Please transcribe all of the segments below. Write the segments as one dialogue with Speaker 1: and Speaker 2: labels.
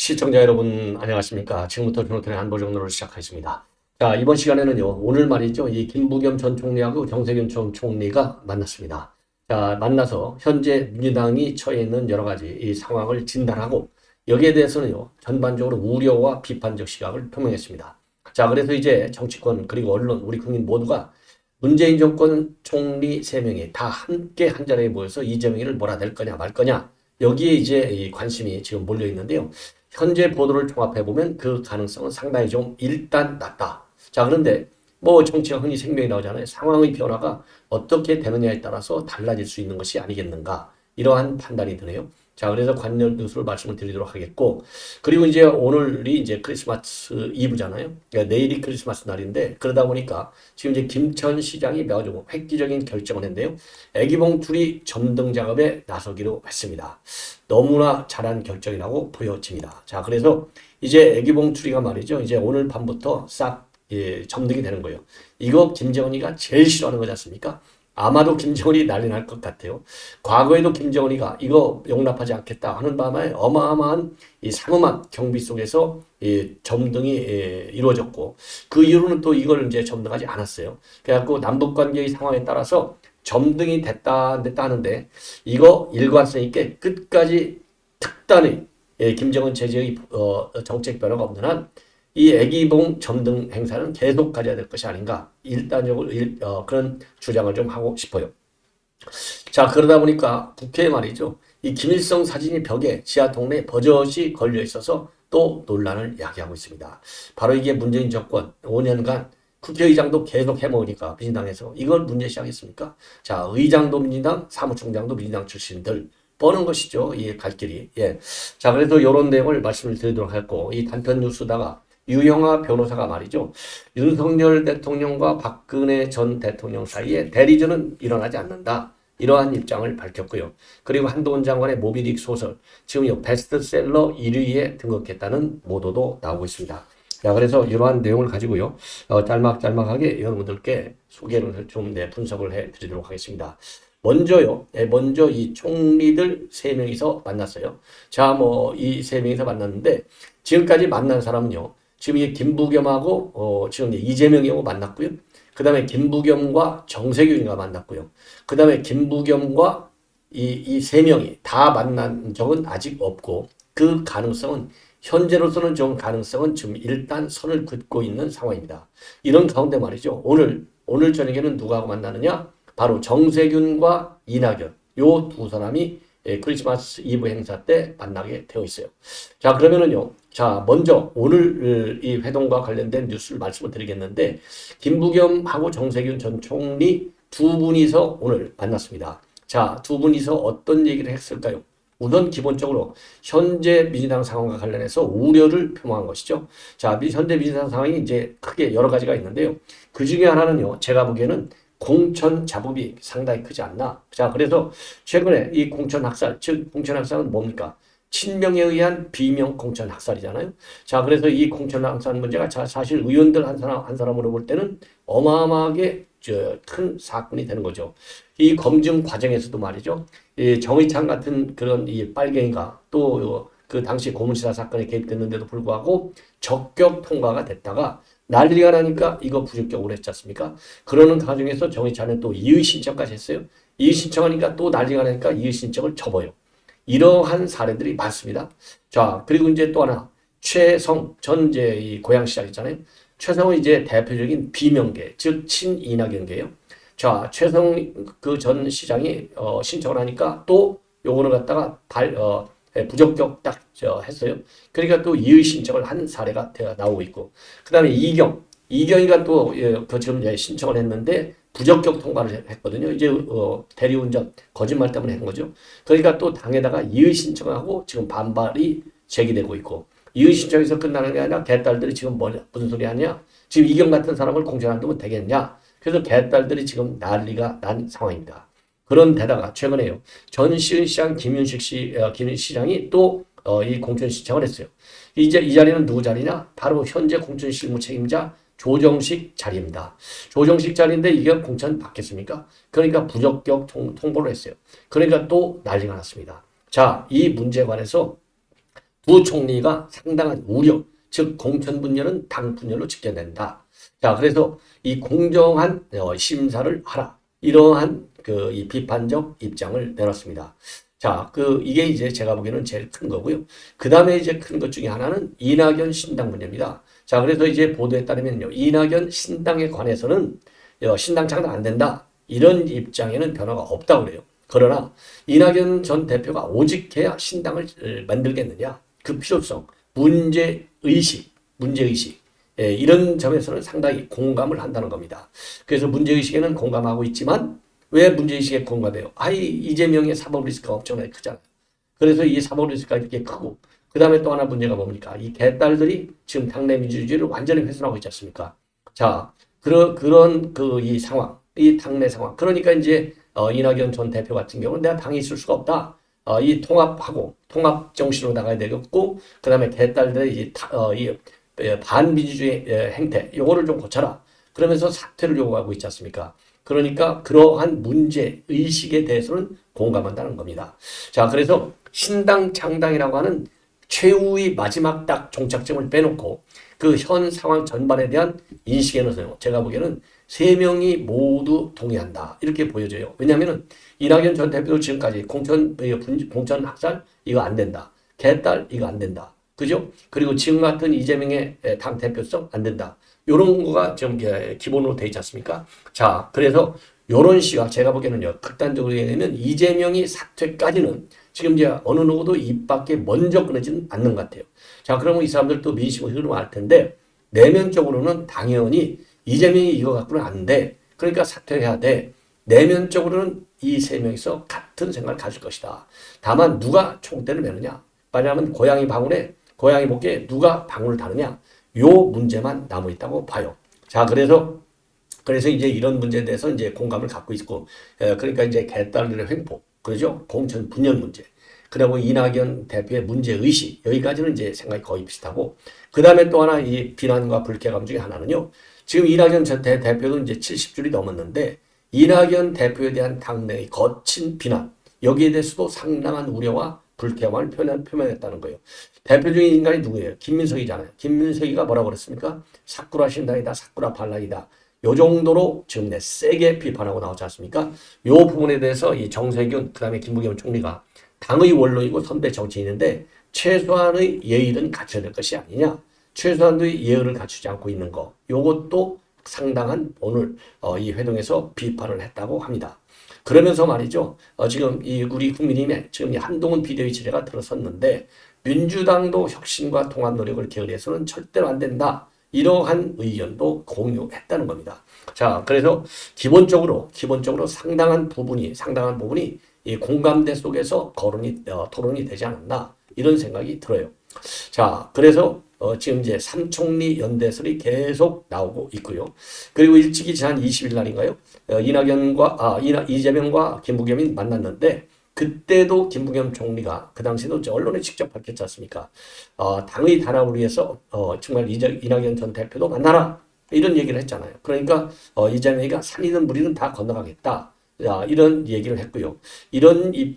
Speaker 1: 시청자 여러분 안녕하십니까. 지금부터 조노턴의 안보정로를 시작하겠습니다. 자, 이번 시간에는요, 오늘 말이죠, 이 김부겸 전 총리하고 정세균 전 총리가 만났습니다. 자, 만나서 현재 민주당이 처해 있는 여러 가지 이 상황을 진단하고 여기에 대해서는요, 전반적으로 우려와 비판적 시각을 표명했습니다. 자, 그래서 이제 정치권 그리고 언론 우리 국민 모두가 문재인 정권 총리 3명이 다 함께 한 자리에 모여서 이재명이를 몰아낼 거냐 말 거냐, 여기에 이제 이 관심이 지금 몰려 있는데요. 현재 보도를 종합해 보면 그 가능성은 상당히 좀 일단 낮다. 자, 그런데 뭐 정치가 흔히 생명이 나오잖아요. 상황의 변화가 어떻게 되느냐에 따라서 달라질 수 있는 것이 아니겠는가. 이러한 판단이 드네요. 자, 그래서 관련 뉴스를 말씀을 드리도록 하겠고, 그리고 이제 오늘이 이제 크리스마스 이브잖아요. 그러니까 내일이 크리스마스 날인데, 그러다 보니까 지금 이제 김천 시장이 매우 획기적인 결정을 했는데요. 애기봉투리 점등 작업에 나서기로 했습니다. 너무나 잘한 결정이라고 보여집니다. 자, 그래서 이제 애기봉투리가 말이죠. 이제 오늘 밤부터 싹 점등이 되는 거예요. 이거 김정은이가 제일 싫어하는 거지 않습니까? 아마도 김정은이 난리 날 것 같아요. 과거에도 김정은이가 이거 용납하지 않겠다 하는 바람에 어마어마한 이 삼엄한 경비 속에서 이 점등이 이루어졌고, 그 이후로는 또 이걸 이제 점등하지 않았어요. 그래갖고 남북 관계의 상황에 따라서 점등이 됐다 안 됐다 하는데, 이거 일관성 있게 끝까지 특단의 김정은 제재의 정책 변화가 없는 한 이 애기봉 점등 행사는 계속 가져야 될 것이 아닌가, 일단적으로 그런 주장을 좀 하고 싶어요. 자, 그러다 보니까 국회에 말이죠, 이 김일성 사진이 벽에 지하 동네에 버젓이 걸려 있어서 또 논란을 야기하고 있습니다. 바로 이게 문재인 정권 5년간 국회의장도 계속 해먹으니까 민주당에서 이걸 문제시하겠습니까? 자, 의장도 민주당, 사무총장도 민주당 출신들 뻔한 것이죠. 이 갈 길이. 예. 자, 그래서 이런 내용을 말씀을 드리도록 하고, 이 단편 뉴스다가 유영하 변호사가 말이죠, 윤석열 대통령과 박근혜 전 대통령 사이에 대리전은 일어나지 않는다, 이러한 입장을 밝혔고요. 그리고 한동훈 장관의 모비딕 소설 지금 베스트셀러 1위에 등극했다는 보도도 나오고 있습니다. 자, 그래서 이러한 내용을 가지고요, 짤막짤막하게 여러분들께 소개를 좀 분석을 해 드리도록 하겠습니다. 먼저 이 총리들 3명이서 만났어요. 자, 뭐 이 3명이서 만났는데, 지금까지 만난 사람은요, 지금 이 김부겸하고 지금 이재명이하고 만났고요. 그 다음에 김부겸과 정세균이가 만났고요. 그 다음에 김부겸과 이 3명이 다 만난 적은 아직 없고, 그 가능성은 현재로서는 좀 가능성은 지금 일단 선을 긋고 있는 상황입니다. 이런 가운데 말이죠, 오늘 저녁에는 누구하고 만나느냐? 바로 정세균과 이낙연, 요 두 사람이 크리스마스 이브 행사 때 만나게 되어 있어요. 자, 그러면은요, 자, 먼저 오늘 이 회동과 관련된 뉴스를 말씀을 드리겠는데, 김부겸하고 정세균 전 총리 두 분이서 오늘 만났습니다. 자, 두 분이서 어떤 얘기를 했을까요? 우선 기본적으로 현재 민주당 상황과 관련해서 우려를 표명한 것이죠. 자, 현재 민주당 상황이 이제 크게 여러 가지가 있는데요. 그 중에 하나는요, 제가 보기에는 공천 자금이 상당히 크지 않나. 자, 그래서 최근에 이 공천 학살, 즉 공천 학살은 뭡니까? 친명에 의한 비명 공천 학살이잖아요. 자, 그래서 이 공천 학살 문제가 사실 의원들 한 사람으로 볼 때는 어마어마하게 큰 사건이 되는 거죠. 이 검증 과정에서도 말이죠, 이 정의창 같은 그런 이 빨갱이가 또 그 당시 고문시사 사건에 개입됐는데도 불구하고 적격 통과가 됐다가 난리가 나니까 이거 부적격으로 했지 않습니까? 그러는 과정에서 정의찬은 또 이의 신청까지 했어요. 이의 신청하니까 또 난리가 나니까 이의 신청을 접어요. 이러한 사례들이 많습니다. 자, 그리고 이제 또 하나, 최성 전 이제 이 고양시장 있잖아요. 최성은 이제 대표적인 비명계, 즉 친이낙연계예요. 자, 최성 그 전 시장이 신청을 하니까 또 요거를 갖다가 부적격 딱 했어요. 그러니까 또 이의 신청을 한 사례가 나오고 있고, 그 다음에 이경이가 또 지금 신청을 했는데 부적격 통과를 했거든요. 이제 대리운전 거짓말 때문에 한 거죠. 그러니까 또 당에다가 이의 신청하고 지금 반발이 제기되고 있고, 이의 신청에서 끝나는 게 아니라 개딸들이 지금 무슨 소리 하냐? 지금 이경 같은 사람을 공천 안 두면 되겠냐? 그래서 개딸들이 지금 난리가 난 상황입니다. 그런 데다가 최근에요, 전시은 시장 김윤 시장이 또 이 공천 신청을 했어요. 이제 이 자리는 누구 자리냐? 바로 현재 공천 실무 책임자 조정식 자리입니다. 조정식 자리인데 이게 공천 받겠습니까? 그러니까 부적격 통보를 했어요. 그러니까 또 난리가 났습니다. 자, 이 문제에 관해서 부총리가 상당한 우려, 즉 공천 분열은 당 분열로 직결된다. 자, 그래서 이 공정한 심사를 하라. 이러한 이 비판적 입장을 내놨습니다. 자, 이게 이제 제가 보기에는 제일 큰 거고요. 그 다음에 이제 큰 것 중에 하나는 이낙연 신당 문제입니다. 자, 그래서 이제 보도에 따르면요. 이낙연 신당에 관해서는 신당 창당 안 된다. 이런 입장에는 변화가 없다고 그래요. 그러나 이낙연 전 대표가 오직해야 신당을 만들겠느냐. 그 필요성, 문제의식. 예, 이런 점에서는 상당히 공감을 한다는 겁니다. 그래서 문제의식에는 공감하고 있지만 왜 문제의식에 공감해요? 이재명의 사법 리스크가 엄청나게 크잖아요. 그래서 이 사법 리스크가 이렇게 크고 그 다음에 또 하나 문제가 뭡니까? 이 개딸들이 지금 당내 민주주의를 완전히 훼손하고 있지 않습니까? 자, 그런 이 상황, 이 당내 상황. 그러니까 이제 이낙연 전 대표 같은 경우는 내가 당에 있을 수가 없다. 이 통합하고 통합 정신으로 나가야 되겠고 그 다음에 개딸들의 이 반민주주의 행태 요거를 좀 고쳐라. 그러면서 사퇴를 요구하고 있지 않습니까? 그러니까 그러한 문제 의식에 대해서는 공감한다는 겁니다. 자, 그래서 신당 창당이라고 하는 최후의 마지막 딱 종착점을 빼놓고 그 현 상황 전반에 대한 인식에는 제가 보기에는 세 명이 모두 동의한다. 이렇게 보여져요. 왜냐하면 이낙연 전 대표도 지금까지 공천 학살 이거 안 된다. 개딸 이거 안 된다. 그죠? 그리고 지금 같은 이재명의 당 대표성 안 된다. 요런 거가 좀 기본으로 돼 있지 않습니까? 자, 그래서 요런 시각 제가 보기에는요. 극단적으로 얘기하면 이재명이 사퇴까지는 지금 이제 어느 누구도 입 밖에 먼저 꺼내지는 않는 것 같아요. 자, 그러면 이 사람들도 민심을 흐름할 텐데 내면적으로는 당연히 이재명이 이거 갖고는 안 돼. 그러니까 사퇴해야 돼. 내면적으로는 이 세 명이서 같은 생각을 가질 것이다. 다만 누가 총대를 매느냐. 왜냐하면 고양이 목에 누가 방울을 다느냐. 요 문제만 남아 있다고 봐요. 자, 그래서 이제 이런 문제에 대해서 이제 공감을 갖고 있고, 그러니까 이제 개딸들의 횡포, 그러죠? 공천 분열 문제. 그리고 이낙연 대표의 문제의식, 여기까지는 이제 생각이 거의 비슷하고, 그 다음에 또 하나 이 비난과 불쾌감 중에 하나는요, 지금 이낙연 전 대표도 이제 70줄이 넘었는데, 이낙연 대표에 대한 당내의 거친 비난, 여기에 대해서도 상당한 우려와 불쾌감을 표명했다는 거예요. 대표적인 인간이 누구예요? 김민석이잖아요. 김민석이가 뭐라고 그랬습니까? 사쿠라 신당이다, 사쿠라 반란이다. 요 정도로 지금 세게 비판하고 나오지 않습니까? 요 부분에 대해서 이 정세균, 그 다음에 김부겸 총리가 당의 원로이고 선대 정치인인데 최소한의 예의는 갖춰야 될 것이 아니냐. 최소한의 예의를 갖추지 않고 있는 거. 요것도 상당한 오늘 이 회동에서 비판을 했다고 합니다. 그러면서 말이죠. 지금 우리 국민의힘에 지금 한동훈 비대위 체제가 들어섰는데 민주당도 혁신과 통합 노력을 게을리해서는 절대로 안 된다. 이러한 의견도 공유했다는 겁니다. 자, 그래서 기본적으로 상당한 부분이 이 공감대 속에서 토론이 되지 않았나 이런 생각이 들어요. 자, 그래서 지금 이제 삼총리 연대설이 계속 나오고 있고요. 그리고 일찍이 지난 20일 날인가요? 이재명과 김부겸이 만났는데 그때도 김부겸 총리가 그 당시에도 언론에 직접 밝혔지 않습니까? 당의 단합을 위해서 정말 이낙연 전 대표도 만나라 이런 얘기를 했잖아요. 그러니까 이재명이가 산이든 물이든 다 건너가겠다. 이런 얘기를 했고요. 이런 이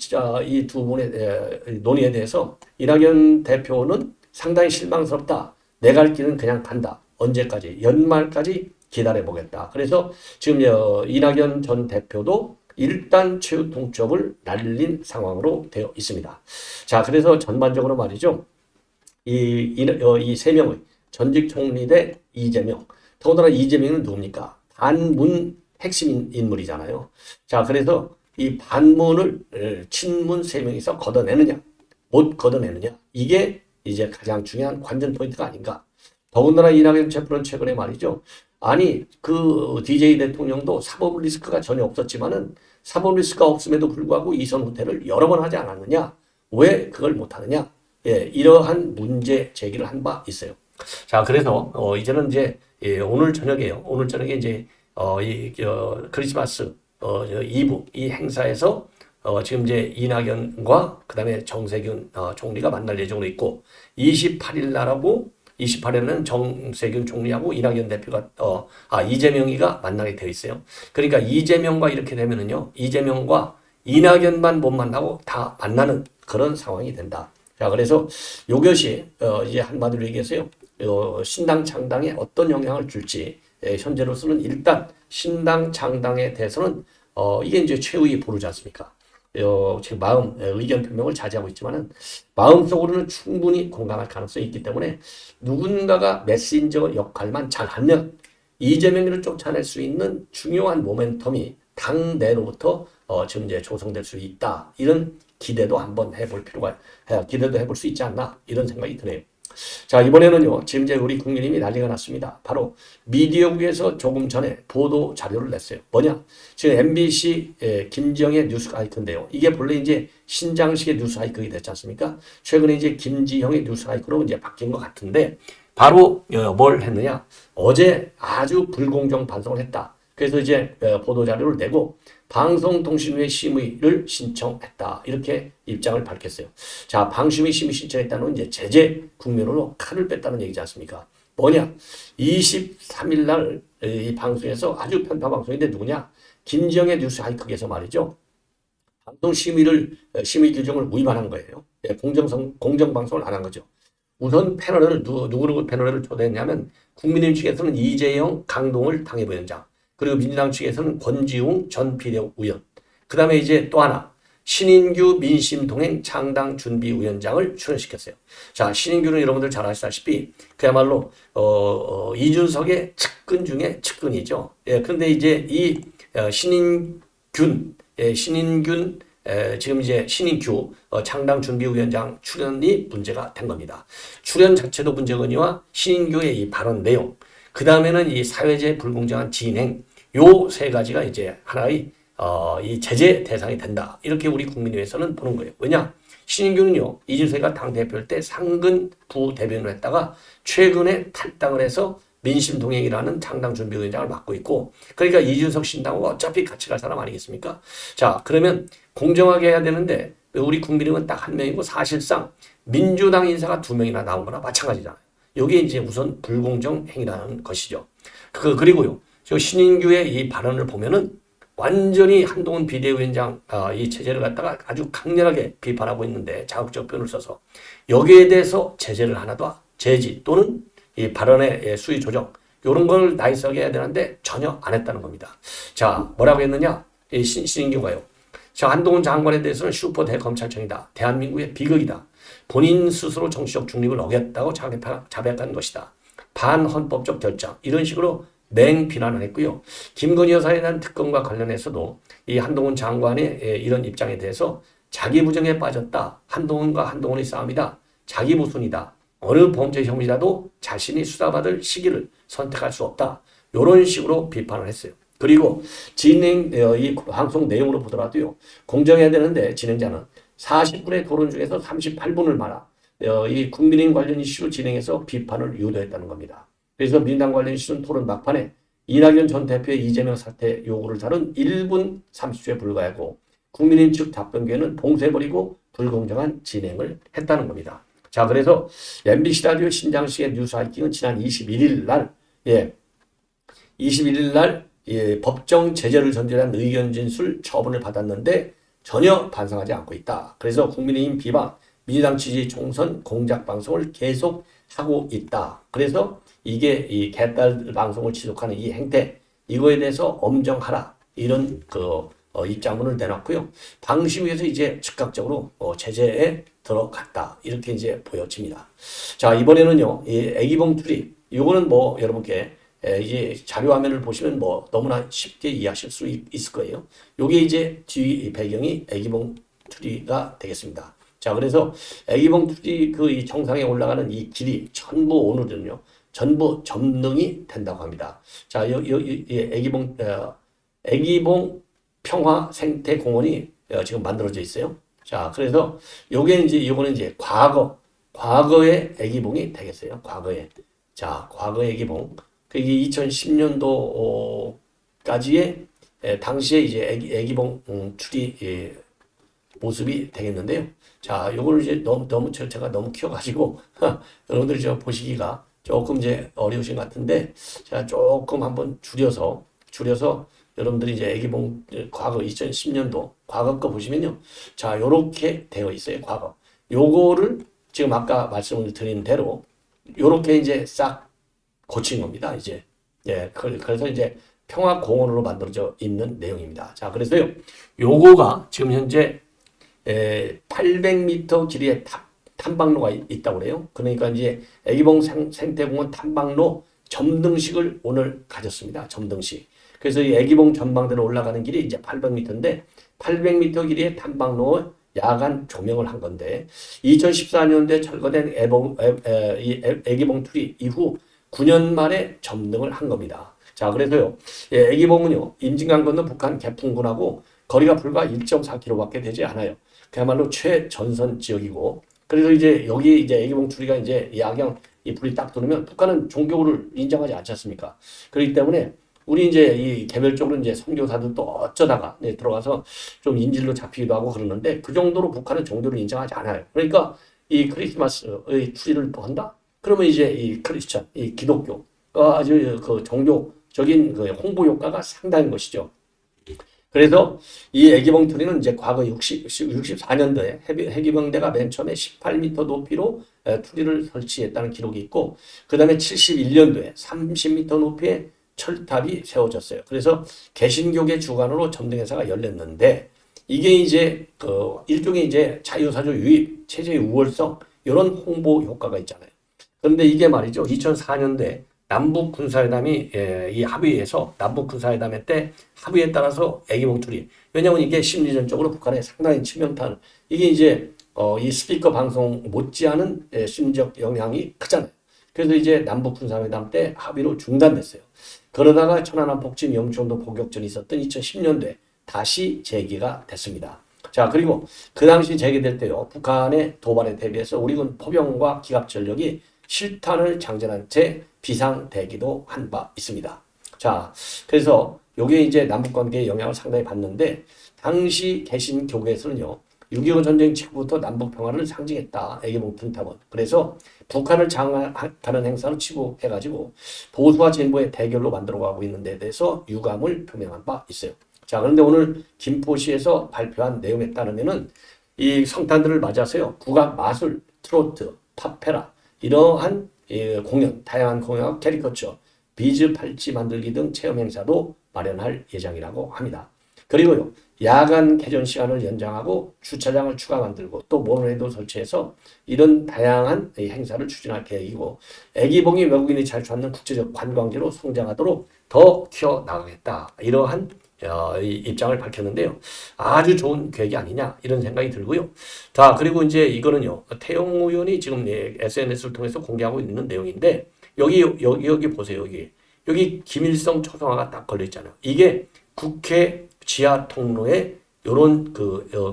Speaker 1: 두 분의 논의에 대해서 이낙연 대표는 상당히 실망스럽다. 내 갈 길은 그냥 간다. 언제까지? 연말까지 기다려보겠다. 그래서 지금 이낙연 전 대표도 일단 최후 통첩을 날린 상황으로 되어 있습니다. 자, 그래서 전반적으로 말이죠. 이 세 명의 전직 총리 대 이재명. 더군다나 이재명은 누굽니까? 반문 핵심 인물이잖아요. 자, 그래서 이 반문을 친문 세 명이서 걷어내느냐, 못 걷어내느냐. 이게 이제 가장 중요한 관전 포인트가 아닌가. 더군다나 이낙연 대표는 최근에 말이죠. 아니, DJ 대통령도 사법 리스크가 전혀 없었지만은 사법 리스크가 없음에도 불구하고 이선 후퇴를 여러 번 하지 않았느냐? 왜 그걸 못 하느냐? 예, 이러한 문제 제기를 한 바 있어요. 자, 그래서 이제는 이제 오늘 저녁에요. 오늘 저녁에 이제 크리스마스 2부 이 행사에서 지금 이제 이낙연과 그다음에 정세균 총리가 만날 예정으로 있고 28일 날하고 28일에는 정세균 총리하고 이낙연 대표가 이재명이가 만나게 되어 있어요. 그러니까 이재명과 이렇게 되면은요. 이재명과 이낙연만 못 만나고 다 만나는 그런 상황이 된다. 자, 그래서 이것이 이제 한마디로 얘기해서요. 신당 창당에 어떤 영향을 줄지 현재로서는 일단 신당 창당에 대해서는 이게 이제 최후의 보루지 않습니까? 지금 의견 표명을 자제하고 있지만은 마음속으로는 충분히 공감할 가능성이 있기 때문에 누군가가 메신저 역할만 잘하면 이재명을 쫓아낼 수 있는 중요한 모멘텀이 당 내로부터 지금 이제 조성될 수 있다. 이런 기대도 한번 기대도 해볼 수 있지 않나 이런 생각이 드네요. 자, 이번에는요, 지금 이제 우리 국민님이 난리가 났습니다. 바로 미디어국에서 조금 전에 보도 자료를 냈어요. 뭐냐? 지금 MBC 김지영의 뉴스 아이콘인데요. 이게 본래 이제 신장식의 뉴스 아이콘이 됐지 않습니까? 최근에 이제 김지영의 뉴스 아이콘으로 이제 바뀐 것 같은데, 바로 뭘 했느냐? 어제 아주 불공정 반성을 했다. 그래서 이제 보도 자료를 내고 방송통신위의 심의를 신청했다. 이렇게 입장을 밝혔어요. 자, 방심위 심의 신청했다는 이제 제재 국면으로 칼을 뺐다는 얘기지 않습니까? 뭐냐? 23일 날 이 방송에서 아주 편파 방송인데 누구냐? 김지영의 뉴스 하이크에서 말이죠. 방송 심의 규정을 위반한 거예요. 공정 방송을 안 한 거죠. 우선 패널을 누구를 패널을 초대했냐면 국민의힘 측에서는 이재영, 강동을 당협위원장, 그리고 민주당 측에서는 권지웅 전 비대위원, 그 다음에 이제 또 하나 신인규 민심동행 창당준비위원장을 출연시켰어요. 자, 신인규는 여러분들 잘 아시다시피 그야말로 이준석의 측근 중에 측근이죠. 예, 그런데 이제 이 신인균 지금 이제 신인규 창당준비위원장 출연이 문제가 된 겁니다. 출연 자체도 문제거니와 신인규의 이 발언 내용, 그 다음에는 이 사회적 불공정한 진행, 요 세 가지가 이제 하나의 이 제재 대상이 된다. 이렇게 우리 국민의회에서는 보는 거예요. 왜냐? 신인규는요, 이준석이가 당대표일 때 상근 부대변인을 했다가 최근에 탈당을 해서 민심동행이라는 창당준비위원장을 맡고 있고, 그러니까 이준석 신당하고 어차피 같이 갈 사람 아니겠습니까? 자, 그러면 공정하게 해야 되는데 우리 국민의힘은 딱 한 명이고 사실상 민주당 인사가 2명이나 나온 거나 마찬가지잖아요. 이게 이제 우선 불공정 행위라는 것이죠. 그리고요, 저 신인규의 이 발언을 보면은 완전히 한동훈 비대위원장 이 체제를 갖다가 아주 강렬하게 비판하고 있는데, 자극적 표현을 써서 여기에 대해서 제재를 하나도 제지 또는 이 발언의 수위 조정 이런 걸 나이스하게 해야 되는데 전혀 안 했다는 겁니다. 자, 뭐라고 했느냐? 이 신인규가요. 자, 한동훈 장관에 대해서는 슈퍼 대검찰청이다. 대한민국의 비극이다. 본인 스스로 정치적 중립을 어겼다고 자백한 것이다. 반헌법적 결정. 이런 식으로 맹비난을 했고요. 김건희 여사에 대한 특검과 관련해서도 이 한동훈 장관의 이런 입장에 대해서 자기 부정에 빠졌다. 한동훈과 한동훈의 싸움이다. 자기 모순이다. 어느 범죄 혐의라도 자신이 수사받을 시기를 선택할 수 없다. 이런 식으로 비판을 했어요. 그리고 이 방송 내용으로 보더라도요, 공정해야 되는데 진행자는 40분의 토론 중에서 38분을 말아 이 국민의힘 관련 이슈로 진행해서 비판을 유도했다는 겁니다. 그래서 민주당 관련 이슈는 토론 막판에 이낙연 전 대표의 이재명 사퇴 요구를 다룬 1분 30초에 불과하고 국민의힘 측 답변 기회는 봉쇄해버리고 불공정한 진행을 했다는 겁니다. 자, 그래서 MBC 라디오 신장식의 뉴스 하이킹은 지난 21일 날, 21일 날 법정 제재를 전제한 의견 진술 처분을 받았는데 전혀 반성하지 않고 있다. 그래서 국민의힘 비방, 민주당 지지 총선 공작 방송을 계속 하고 있다. 그래서 이게 이 개딸 방송을 지속하는 이 행태, 이거에 대해서 엄정하라. 이런 입장문을 내놨고요. 방심위에서 이제 즉각적으로 제재에 들어갔다. 이렇게 이제 보여집니다. 자, 이번에는요, 이 애기봉 투리, 이거는 뭐 여러분께 이제 자료 화면을 보시면 뭐 너무나 쉽게 이해하실 수 있을 거예요. 요게 이제 뒤 배경이 애기봉 투리가 되겠습니다. 자, 그래서 애기봉 투리 이 정상에 올라가는 이 길이 전부 오늘은요, 전부 점능이 된다고 합니다. 자, 애기봉 평화생태공원이 지금 만들어져 있어요. 자, 그래서 요거는 이제 과거의 애기봉이 되겠어요. 과거에. 자, 과거의 애기봉. 그게 2010년도까지의 당시에 이제 애기봉 추리 모습이 되겠는데요. 자, 요걸 이제 제가 너무 키워가지고 여러분들이 좀 보시기가 조금 이제 어려우신 것 같은데, 제가 조금 한번 줄여서 여러분들이 이제 애기봉 과거 2010년도 과거 거 보시면요. 자, 요렇게 되어 있어요. 과거. 요거를 지금 아까 말씀을 드린 대로 요렇게 이제 싹 고친 겁니다. 이제 예, 그래서 이제 평화공원으로 만들어져 있는 내용입니다. 자, 그래서요, 요거가 지금 현재 800m 길이의 탐방로가 있다고 그래요. 그러니까 이제 애기봉 생태공원 탐방로 점등식을 오늘 가졌습니다. 점등식. 그래서 이 애기봉 전망대로 올라가는 길이 이제 800m인데 800m 길이의 탐방로 야간 조명을 한 건데 2014년도에 철거된 애기봉 투리 이후 9년 만에 점등을 한 겁니다. 자, 그래서요, 예, 애기봉은요, 임진강 건너 북한 개풍군하고 거리가 불과 1.4km밖에 되지 않아요. 그야말로 최전선 지역이고, 그래서 이제 여기 이제 애기봉 투리가 이제 야경 이 불이 딱 들어오면 북한은 종교를 인정하지 않지 않습니까? 그렇기 때문에 우리 이제 이 개별적으로 이제 선교사들도 어쩌다가 들어가서 좀 인질로 잡히기도 하고 그러는데 그 정도로 북한은 종교를 인정하지 않아요. 그러니까 이 크리스마스의 추리를 또 한다? 그러면 이제 이 크리스천, 이 기독교가 아주 그 종교적인 그 홍보 효과가 상당한 것이죠. 그래서 이 애기봉 투리는 이제 과거 64년도에 해기병대가 맨 처음에 18m 높이로 투리를 설치했다는 기록이 있고, 그 다음에 71년도에 30m 높이의 철탑이 세워졌어요. 그래서 개신교계 주관으로 점등행사가 열렸는데, 이게 이제 그 일종의 이제 자유사조 유입, 체제의 우월성, 이런 홍보 효과가 있잖아요. 그런데 이게 말이죠. 2004년도에 남북 군사회담이 이 합의에서 남북 군사회담회 때 합의에 따라서 애기봉 투리. 왜냐하면 이게 심리전적으로 북한에 상당히 치명타를, 이게 이제 이 스피커 방송 못지않은 심리적 영향이 크잖아요. 그래서 이제 남북 군사회담 때 합의로 중단됐어요. 그러다가 천안함 폭진 영종도 포격전이 있었던 2010년도에 다시 재개가 됐습니다. 자, 그리고 그 당시 재개될 때요, 북한의 도발에 대비해서 우리군 포병과 기갑 전력이 실탄을 장전한 채 비상대기도 한 바 있습니다. 자, 그래서 요게 이제 남북관계에 영향을 상당히 받는데, 당시 개신교계에서는요, 6.25 전쟁 직후부터 남북평화를 상징했다. 애기봉 튼탑은. 그래서 북한을 장악하는 행사를 치부해가지고 보수와 진보의 대결로 만들어가고 있는 데 대해서 유감을 표명한 바 있어요. 자, 그런데 오늘 김포시에서 발표한 내용에 따르면은 이 성탄들을 맞아서요, 국악, 마술, 트로트, 팝페라, 이러한 공연, 다양한 공연, 캐리커처, 비즈 팔찌 만들기 등 체험 행사도 마련할 예정이라고 합니다. 그리고요, 야간 개전 시간을 연장하고 주차장을 추가 만들고 또 모노레일도 설치해서 이런 다양한 행사를 추진할 계획이고, 애기봉이 외국인이 잘 찾는 국제적 관광지로 성장하도록 더 키워나가겠다. 이러한 입장을 밝혔는데요. 아주 좋은 계획이 아니냐 이런 생각이 들고요. 자, 그리고 이제 이거는요, 태용 의원이 지금 SNS를 통해서 공개하고 있는 내용인데, 여기 보세요. 여기 김일성 초상화가 딱 걸려 있잖아요. 이게 국회 지하 통로에 요런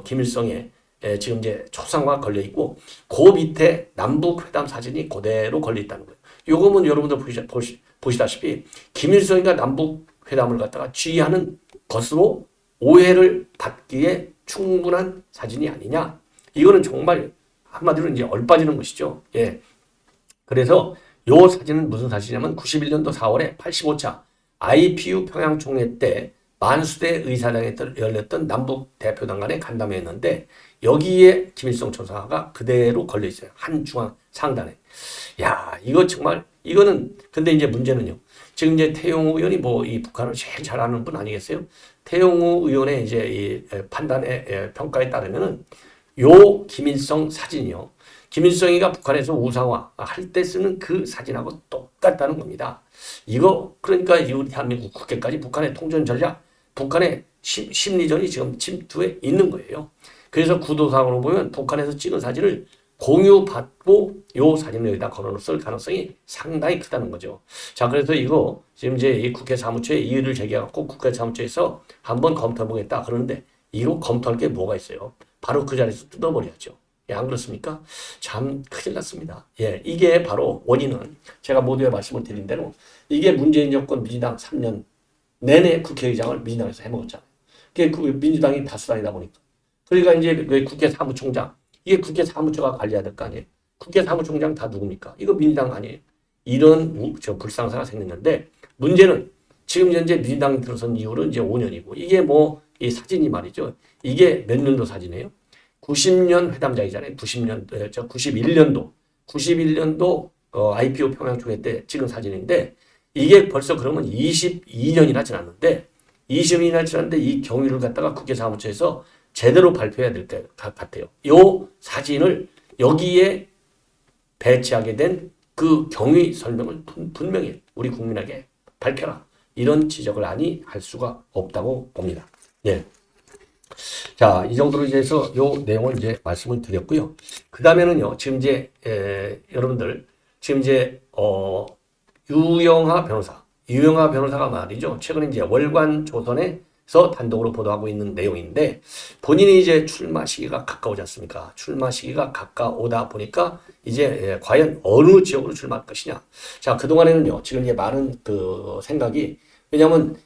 Speaker 1: 김일성의 지금 이제 초상화가 걸려 있고, 그 밑에 남북 회담 사진이 그대로 걸려 있다는 거예요. 요거는 여러분들 보시다시피 김일성이가 남북 회담을 갖다가 지휘하는 것으로 오해를 받기에 충분한 사진이 아니냐. 이거는 정말 한마디로 이제 얼빠지는 것이죠. 예. 그래서 요 사진은 무슨 사진이냐면 91년도 4월에 85차 IPU 평양 총회 때 만수대 의사당에 열렸던 남북 대표단 간의 간담회였는데, 여기에 김일성 초상화가 그대로 걸려 있어요. 한 중앙 상단에. 야, 이거 정말, 이거는, 근데 이제 문제는요, 지금 이제 태용호 의원이 뭐 이 북한을 제일 잘 아는 분 아니겠어요? 태용호 의원의 이제 이 판단의 평가에 따르면은 요 김일성 사진이요, 김일성이가 북한에서 우상화 할 때 쓰는 그 사진하고 똑같다는 겁니다. 이거 그러니까 우리 대한민국 국회까지 북한의 통전 전략, 북한의 심리전이 지금 침투해 있는 거예요. 그래서 구도상으로 보면 북한에서 찍은 사진을 공유받고 요 사진을 여기다 걸어놓을 가능성이 상당히 크다는 거죠. 자, 그래서 이거 지금 이제 이 국회 사무처에 이의를 제기해갖고 국회 사무처에서 한번 검토해보겠다 그러는데, 이거 검토할 게 뭐가 있어요? 바로 그 자리에서 뜯어버려야죠. 예, 안 그렇습니까? 참 큰일 났습니다. 예, 이게 바로 원인은 제가 모두에 말씀을 드린 대로 이게 문재인 정권 민주당 3년 내내 국회의장을 민주당에서 해먹었잖아요. 그게 민주당이 다수당이다 보니까. 그러니까 이제 국회 사무총장, 이게 국회 사무처가 관리해야 될 거 아니에요. 국회 사무총장 다 누굽니까? 이거 민주당 아니에요. 이런 불상사가 생겼는데, 문제는 지금 현재 민주당이 들어선 이후로 이제 5년이고, 이게 뭐 이 사진이 말이죠. 이게 몇 년도 사진이에요? 90년 회담장이잖아요. 91년도 IPO 평양 총회 때 찍은 사진인데 이게 벌써 그러면 22년이나 지났는데 22년이나 지났는데 이 경위를 갖다가 국회사무처에서 제대로 발표해야 될 것 같아요. 요 사진을 여기에 배치하게 된 그 경위 설명을 분명히 우리 국민에게 밝혀라. 이런 지적을 아니 할 수가 없다고 봅니다. 예. 자, 이 정도로 해서 요 내용을 이제 말씀을 드렸고요. 그 다음에는요, 지금 이제, 여러분들, 지금 이제, 유영하 변호사가 말이죠. 최근에 이제 월간 조선에서 단독으로 보도하고 있는 내용인데, 본인이 이제 출마 시기가 가까우지 않습니까? 출마 시기가 가까우다 보니까 이제 과연 어느 지역으로 출마할 것이냐. 자, 그동안에는요, 지금 이제 많은 그 생각이, 왜냐면,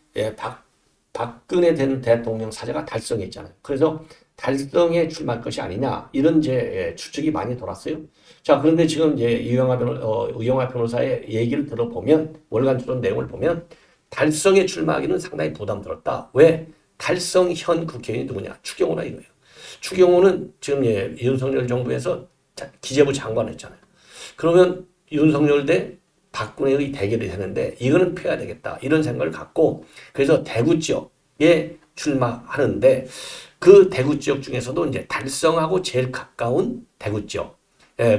Speaker 1: 박근혜 전 대통령 사제가 달성에 있잖아요. 그래서 달성에 출마할 것이 아니냐 이런 이제 추측이 많이 돌았어요. 자, 그런데 지금 이제 유영하 변호사의 얘기를 들어보면 월간 조선 내용을 보면 달성에 출마하기는 상당히 부담스럽다. 왜? 달성 현 국회의원이 누구냐? 추경호나 이거예요. 추경호는 지금 윤석열 정부에서 기재부 장관을 했잖아요. 그러면 윤석열 대 박근혜의 대결이 되는데 이거는 피해야 되겠다 이런 생각을 갖고 그래서 대구 지역에 출마하는데 그 대구 지역 중에서도 이제 달성하고 제일 가까운 대구 지역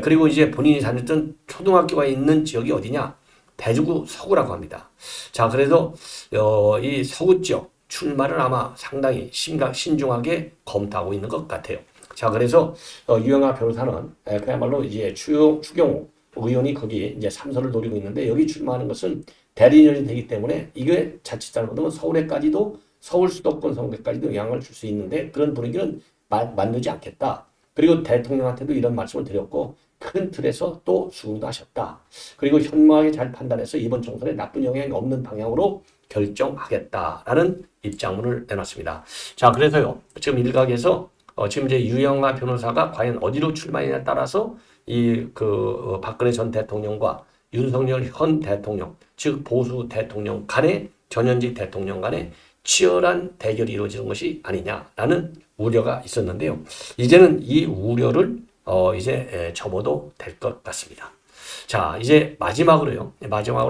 Speaker 1: 그리고 이제 본인이 다녔던 초등학교가 있는 지역이 어디냐 대구 서구라고 합니다. 자, 그래서 이 서구 지역 출마를 아마 상당히 신중하게 검토하고 있는 것 같아요. 자, 그래서 유영하 변호사는 그야말로 이제 추경호 의원이 거기 이제 3선을 노리고 있는데 여기 출마하는 것은 대리인연이 되기 때문에 이게 자칫 잘못하면 서울에까지도 서울 수도권 선거까지도 영향을 줄 수 있는데 그런 분위기는 만들지 않겠다. 그리고 대통령한테도 이런 말씀을 드렸고 큰 틀에서 또 수긍도 하셨다. 그리고 현명하게 잘 판단해서 이번 총선에 나쁜 영향이 없는 방향으로 결정하겠다라는 입장문을 내놨습니다. 자, 그래서요 지금 일각에서 지금 이제 유영하 변호사가 과연 어디로 출마하느냐에 따라서 박근혜 전 대통령과 윤석열 현 대통령, 즉 보수 대통령 간의 전현직 대통령 간의 치열한 대결이 이루어지는 것이 아니냐라는 우려가 있었는데요. 이제는 이 우려를 이제 접어도 될 것 같습니다. 자, 이제 마지막으로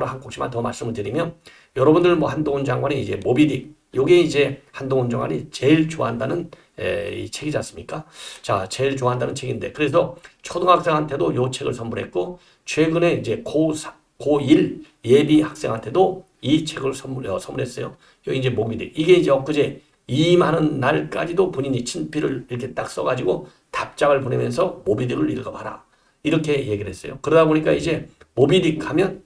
Speaker 1: 한 곡씩만 더 말씀을 드리면 여러분들 뭐 한동훈 장관이 이제 모비딕 요게 이제 한동훈 장관이 제일 좋아한다는 이 책이지 않습니까? 자, 제일 좋아한다는 책인데 그래서 초등학생한테도 요 책을 선물했고 최근에 이제 고1 예비 학생한테도 이 책을 선물했어요. 여기 이제 모비딕 이게 이제 엊그제 임하는 날까지도 본인이 친필을 이렇게 딱 써가지고 답장을 보내면서 모비딕을 읽어봐라 이렇게 얘기를 했어요. 그러다 보니까 이제 모비딕 하면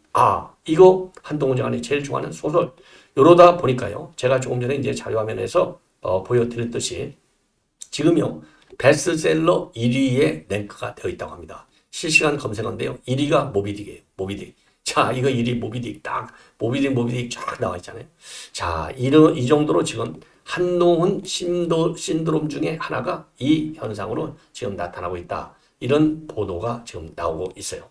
Speaker 1: 이거 한동훈 장관이 제일 좋아하는 소설 이러다 보니까요. 제가 조금 전에 이제 자료화면에서 보여드렸듯이 지금요. 베스트셀러 1위에 랭크가 되어 있다고 합니다. 실시간 검색어인데요. 1위가 모비딕이에요. 모비딕. 자, 이거 1위 모비딕 딱 모비딕 쫙 나와 있잖아요. 자, 이 정도로 지금 한동훈 신드롬 중에 하나가 이 현상으로 지금 나타나고 있다. 이런 보도가 지금 나오고 있어요.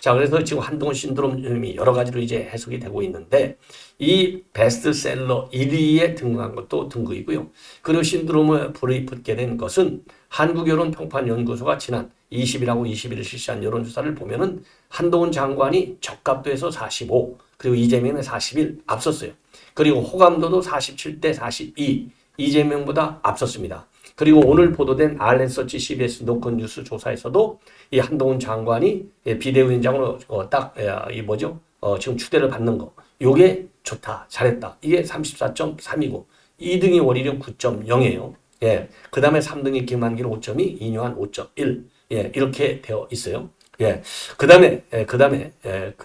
Speaker 1: 자, 그래서 지금 한동훈 신드롬이 여러 가지로 이제 해석이 되고 있는데 이 베스트셀러 1위에 등극한 것도 등극이고요. 그리고 신드롬을 불이 붙게 된 것은 한국여론평판연구소가 지난 20일하고 21일 실시한 여론조사를 보면은 한동훈 장관이 적합도에서 45, 그리고 이재명은 41 앞섰어요. 그리고 호감도도 47대 42, 이재명보다 앞섰습니다. 그리고 오늘 보도된 알렌서치 CBS 노컷 뉴스 조사에서도 이 한동훈 장관이 비대위원장으로 지금 추대를 받는 거, 요게 좋다, 잘했다. 이게 34.3이고 2등이 원희룡 9.0이에요. 예. 그 다음에 3등이 김한길 5.2, 이뇨한 5.1. 예. 이렇게 되어 있어요. 예. 그 다음에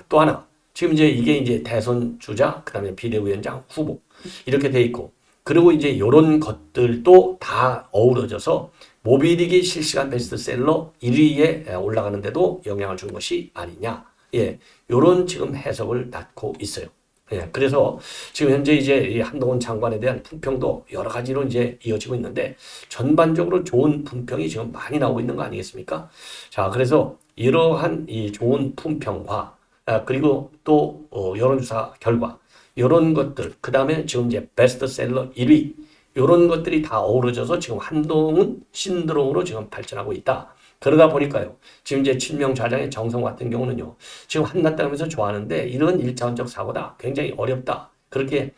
Speaker 1: 또 하나. 지금 이게 이제 대선 주자, 그 다음에 비대위원장 후보. 이렇게 돼 있고. 그리고 이제 요런 것들도 다 어우러져서 모비딕이 실시간 베스트셀러 1위에 올라가는데도 영향을 준 것이 아니냐. 예. 요런 지금 해석을 낳고 있어요. 예, 그래서 지금 현재 이제 이 한동훈 장관에 대한 품평도 여러 가지로 이제 이어지고 있는데 전반적으로 좋은 품평이 지금 많이 나오고 있는 거 아니겠습니까? 자, 그래서 이러한 이 좋은 품평과 그리고 또 여론조사 결과 이런 것들 그 다음에 지금 이제 베스트셀러 1위 이런 것들이 다 어우러져서 지금 한동훈 신드롬으로 지금 발전하고 있다. 그러다 보니까요. 지금 이제 친명 좌장의 정성 같은 경우는요. 지금 한나땅하면서 좋아하는데 이런 일차원적 사고다. 굉장히 어렵다. 그렇게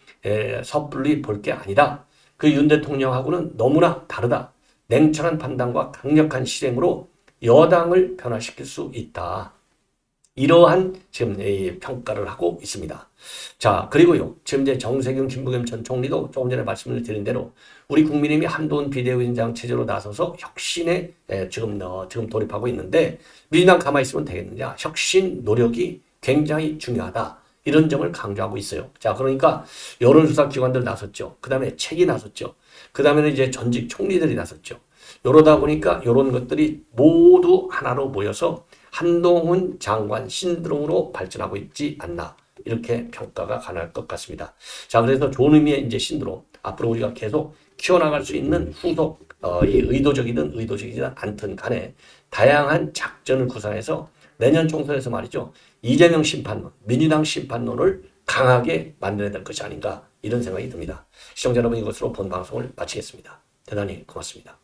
Speaker 1: 섣불리 볼 게 아니다. 그 윤 대통령하고는 너무나 다르다. 냉철한 판단과 강력한 실행으로 여당을 변화시킬 수 있다. 이러한 지금 평가를 하고 있습니다. 자, 그리고요. 지금 이제 정세균, 김부겸 전 총리도 조금 전에 말씀을 드린 대로 우리 국민의힘이 한동훈 비대위원장 체제로 나서서 혁신에 지금 돌입하고 있는데 민주당 가만히 있으면 되겠느냐. 혁신 노력이 굉장히 중요하다. 이런 점을 강조하고 있어요. 자, 그러니까 여론조사 기관들 나섰죠. 그 다음에 책이 나섰죠. 그 다음에는 이제 전직 총리들이 나섰죠. 이러다 보니까 이런 것들이 모두 하나로 모여서 한동훈 장관 신드롬으로 발전하고 있지 않나. 이렇게 평가가 가능할 것 같습니다. 자, 그래서 좋은 의미의 이제 신드롬. 앞으로 우리가 계속 키워나갈 수 있는 후속, 이 의도적이든 의도적이지 않든 간에 다양한 작전을 구상해서 내년 총선에서 말이죠. 이재명 심판론, 민주당 심판론을 강하게 만들어야 될 것이 아닌가. 이런 생각이 듭니다. 시청자 여러분 이것으로 본 방송을 마치겠습니다. 대단히 고맙습니다.